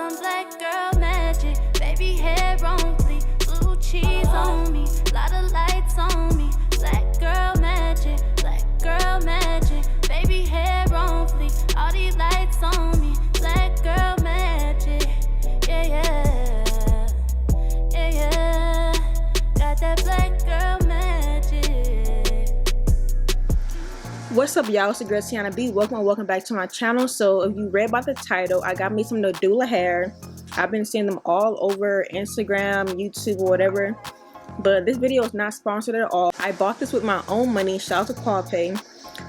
some black girl magic. Baby hair on fleek, blue cheese on me, lot of lights on me. Black girl magic, baby hair on fleek, all these lights on me. Black girl magic, yeah, yeah, yeah, yeah. Got that black girl magic. What's up, y'all? It's your girl Tiyonna B. Welcome back to my channel. So if you read about the title, I got me some Nadula hair. I've been seeing them all over Instagram, YouTube, or whatever. But this video is not sponsored at all. I bought this with my own money. Shout out to Qualpay.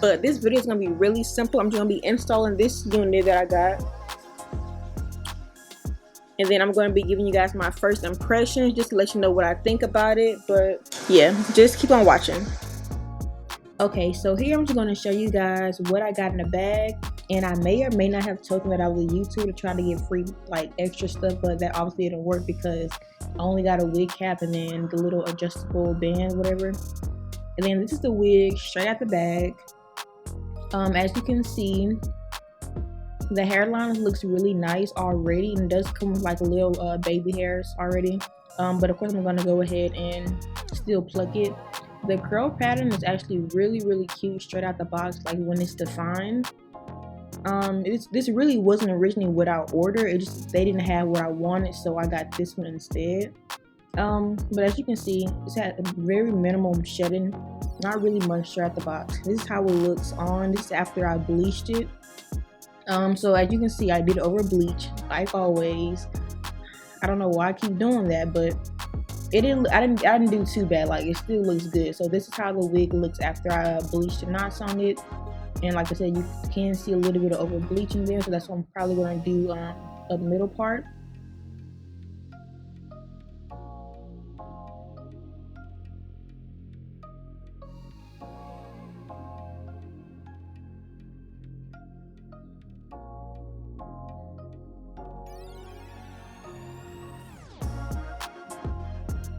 But this video is gonna be really simple. I'm just gonna be installing this unit that I got, and then I'm going to be giving you guys my first impressions just to let you know what I think about it. But yeah, just keep on watching. Okay, so here I'm just going to show you guys what I got in the bag, and I may or may not have told them that I was a YouTuber to try to get free like extra stuff, but that obviously didn't work because I only got a wig cap and then the little adjustable band, whatever. And then this is the wig straight out the bag. As you can see, the hairline looks really nice already, and it does come with like little baby hairs already. But of course I'm going to go ahead and still pluck it. The curl pattern is actually really cute straight out the box, like when it's defined. This really wasn't originally what I ordered. It just they didn't have what I wanted, so I got this one instead. But as you can see, it's had a very minimum shedding, not really much straight out the box. This is how it looks on. This is after I bleached it. So as you can see, I did over bleach like always. I don't know why I keep doing that, but I didn't do too bad. Like, it still looks good. So this is how the wig looks after I bleached the knots on it. And like I said, you can see a little bit of over bleaching there, so that's what I'm probably going to do a middle part.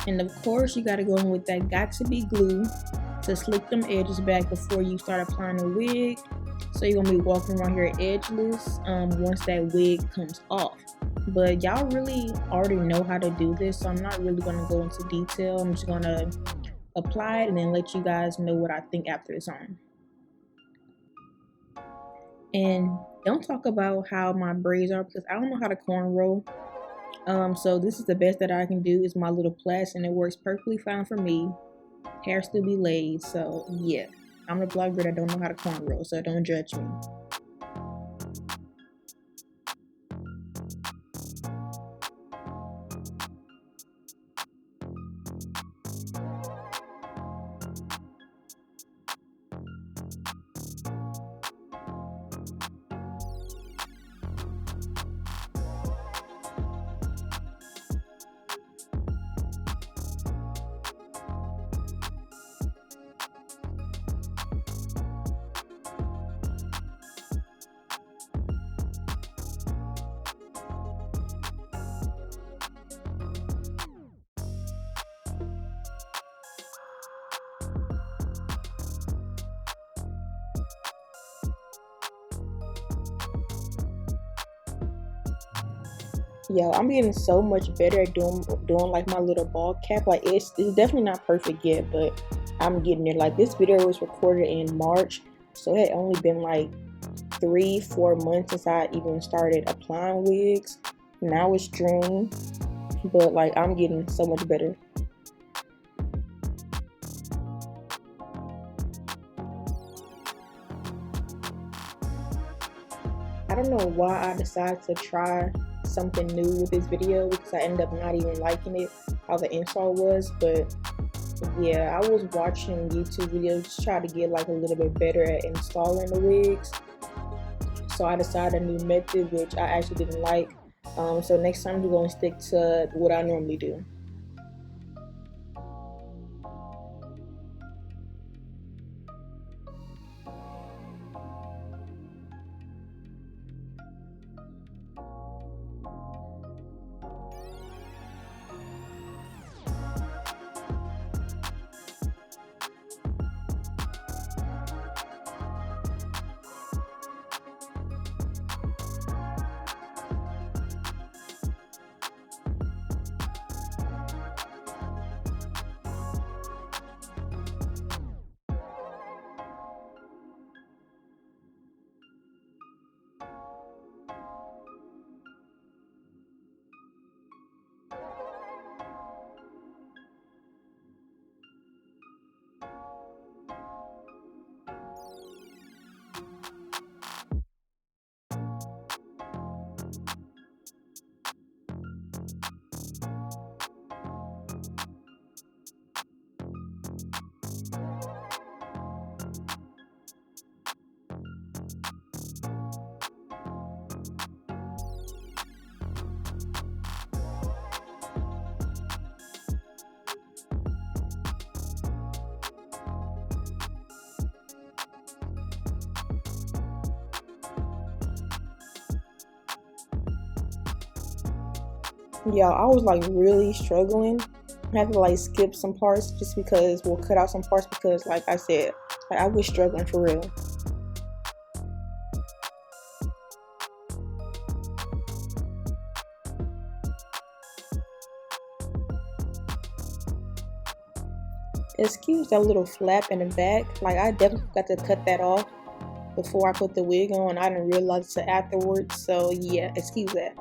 And of course, you got to go in with that got to be glue to slick them edges back before you start applying the wig. So you're gonna be walking around here edgeless once that wig comes off. But y'all really already know how to do this, so I'm not really gonna go into detail. I'm just gonna apply it and then let you guys know what I think after it's on. And don't talk about how my braids are because I don't know how to cornrow. So this is the best that I can do is my little plaits, and it works perfectly fine for me. Hair still be laid, so yeah. I'm a blogger that don't know how to cornrow, so don't judge me. Yo, I'm getting so much better at doing like my little ball cap. Like it's definitely not perfect yet, but I'm getting there. Like this video was recorded in March, so it had only been like 3-4 months since I even started applying wigs. Now it's June, but like I'm getting so much better. I don't know why I decided to try something new with this video because I ended up not even liking it, how the install was. But yeah, I was watching YouTube videos to try to get like a little bit better at installing the wigs. So I decided a new method which I actually didn't like. So next time we're going to stick to what I normally do. Y'all, I was like really struggling. I had to like skip some parts just because we'll cut out some parts because like I said, like, I was struggling for real. Excuse that little flap in the back. Like I definitely got to cut that off before I put the wig on. I didn't realize it afterwards. So yeah, excuse that.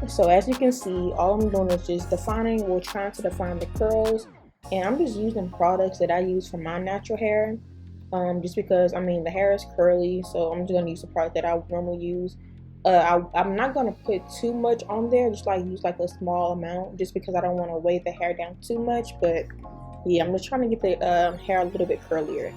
So as you can see, all I'm doing is just defining, we're trying to define the curls, and I'm just using products that I use for my natural hair, just because I mean the hair is curly, so I'm just gonna use the product that I would normally use. I'm not gonna put too much on there, just like use like a small amount, just because I don't want to weigh the hair down too much. But yeah, I'm just trying to get the hair a little bit curlier.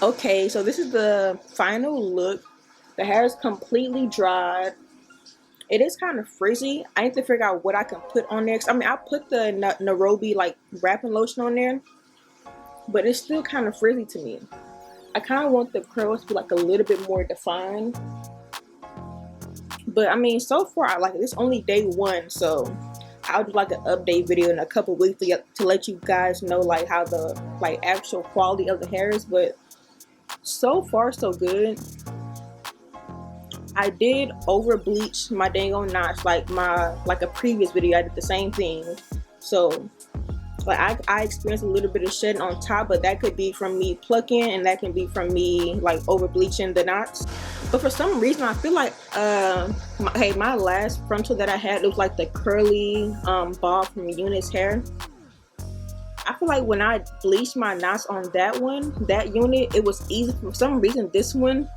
Okay, so this is the final look. The hair is completely dried. It is kind of frizzy. I need to figure out what I can put on there. 'Cause, I mean, I put the Nairobi like wrapping lotion on there, but it's still kind of frizzy to me. I kind of want the curls to be like a little bit more defined. But I mean, so far I like it. It's only day one, so I'll do like an update video in a couple weeks to let you guys know like how the like actual quality of the hair is. But so far so good. I did over bleach my dang on knots like a previous video. I did the same thing, so like I experienced a little bit of shedding on top, but that could be from me plucking and that can be from me like over bleaching the knots. But for some reason I feel like my last frontal that I had, it was like the curly ball from Eunice's hair. I feel like when I bleached my knots on that unit, it was easy. For some reason this one,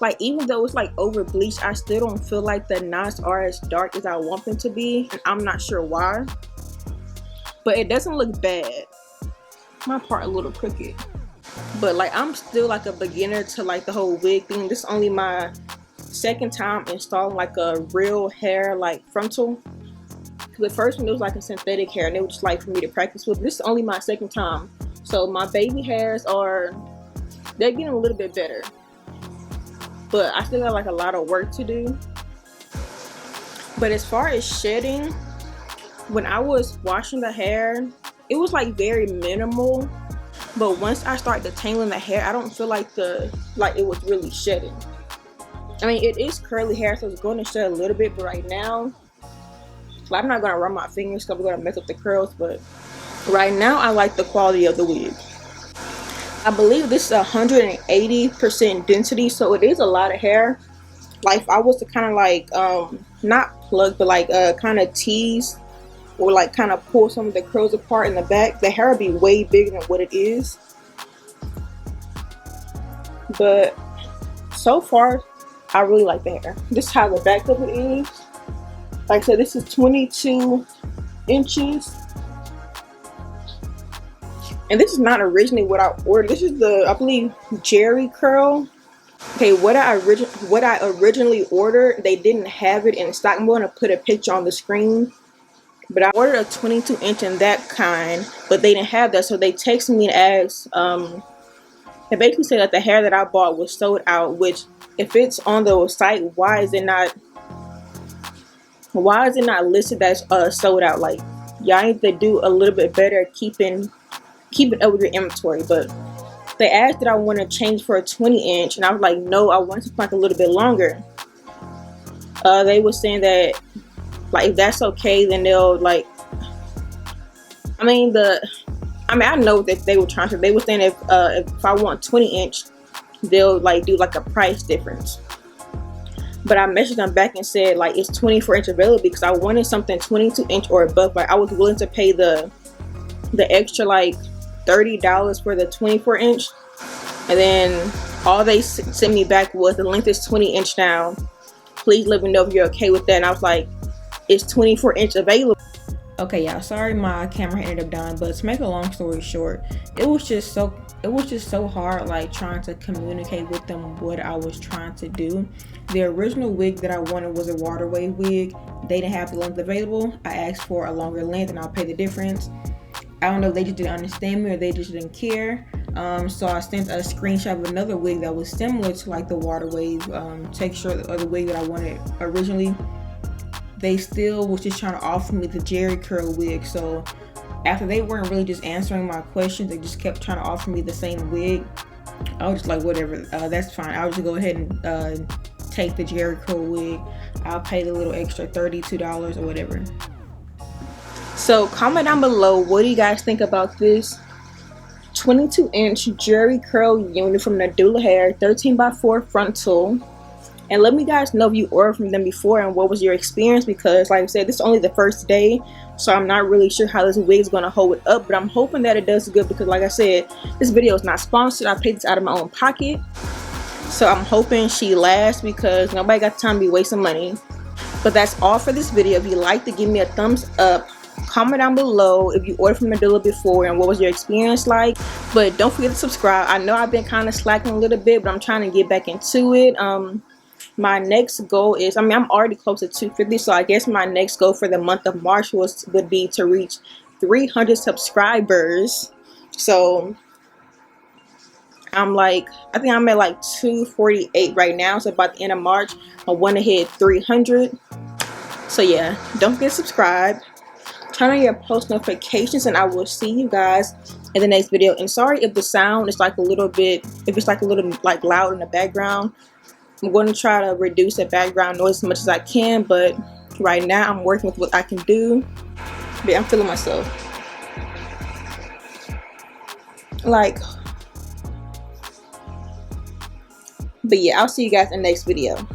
like even though it's like over bleached, I still don't feel like the knots are as dark as I want them to be, and I'm not sure why. But it doesn't look bad. My part a little crooked, but like I'm still like a beginner to like the whole wig thing. This is only my second time installing like a real hair like frontal. The first one, it was like a synthetic hair and it was just like for me to practice with. This is only my second time, so my baby hairs they're getting a little bit better, but I still got like a lot of work to do. But as far as shedding, when I was washing the hair, it was like very minimal, but once I start detangling the hair, I don't feel like it was really shedding. I mean, it is curly hair, so it's going to shed a little bit, but right now I'm not going to run my fingers because I'm going to mess up the curls. But right now I like the quality of the wig. I believe this is 180% density, so it is a lot of hair. Like if I was to kind of like not plug, but like kind of tease or like kind of pull some of the curls apart in the back, the hair would be way bigger than what it is. But so far I really like the hair. This is how the back of it is. Like I said, this is 22 inches. And this is not originally what I ordered. This is the, I believe, Jerry curl. Okay, what I originally ordered, they didn't have it in stock. I'm going to put a picture on the screen. But I ordered a 22 inch in that kind, but they didn't have that. So they texted me and asked, they basically said that the hair that I bought was sold out, which if it's on the site, why is it not listed as sold out? Like, y'all need to do a little bit better at keeping up with your inventory. But they asked that I want to change for a 20 inch, and I was like, no, I want to like a little bit longer. They were saying that like if that's okay, then they'll like, I know that they were trying to, they were saying if I want 20 inch, they'll like do like a price difference. but I messaged them back and said like it's 24-inch available because I wanted something 22-inch or above. Like I was willing to pay the extra like $30 for the 24-inch, and then all they sent me back was the length is 20-inch now. Please let me know if you're okay with that. And I was like, it's 24-inch available. Okay, y'all, sorry my camera ended up dying, but to make a long story short, it was just so hard like trying to communicate with them what I was trying to do. The original wig that I wanted was a waterway wig. They didn't have the length available. I asked for a longer length and I'll pay the difference. I don't know if they just didn't understand me or they just didn't care. So I sent a screenshot of another wig that was similar to like the waterway texture of the wig that I wanted originally. They still was just trying to offer me the Jerry curl wig. So after they weren't really just answering my questions, they just kept trying to offer me the same wig. I was just like, whatever, that's fine. I'll just go ahead and take the Jerry curl wig. I'll pay the little extra $32 or whatever. So comment down below, what do you guys think about this 22-inch Jerry curl unit from Nadula hair, 13x4 frontal? And let me guys know if you ordered from them before and what was your experience, because like I said, this is only the first day, so I'm not really sure how this wig is going to hold it up, but I'm hoping that it does good because like I said, this video is not sponsored. I paid this out of my own pocket, so I'm hoping she lasts because nobody got time to be wasting money. But that's all for this video. If you like to give me a thumbs up, comment down below if you ordered from Nadula before and what was your experience like. But don't forget to subscribe. I know I've been kind of slacking a little bit, but I'm trying to get back into it. My next goal is, I'm already close to 250, so I guess my next goal for the month of March would be to reach 300 subscribers. So I think I'm at like 248 right now, so by the end of March I want to hit 300. So yeah, don't forget to subscribe, turn on your post notifications, and I will see you guys in the next video. And sorry if the sound is like a little bit, if it's like a little like loud in the background. I'm going to try to reduce the background noise as much as I can, but right now I'm working with what I can do. But I'm feeling myself. But yeah, I'll see you guys in the next video.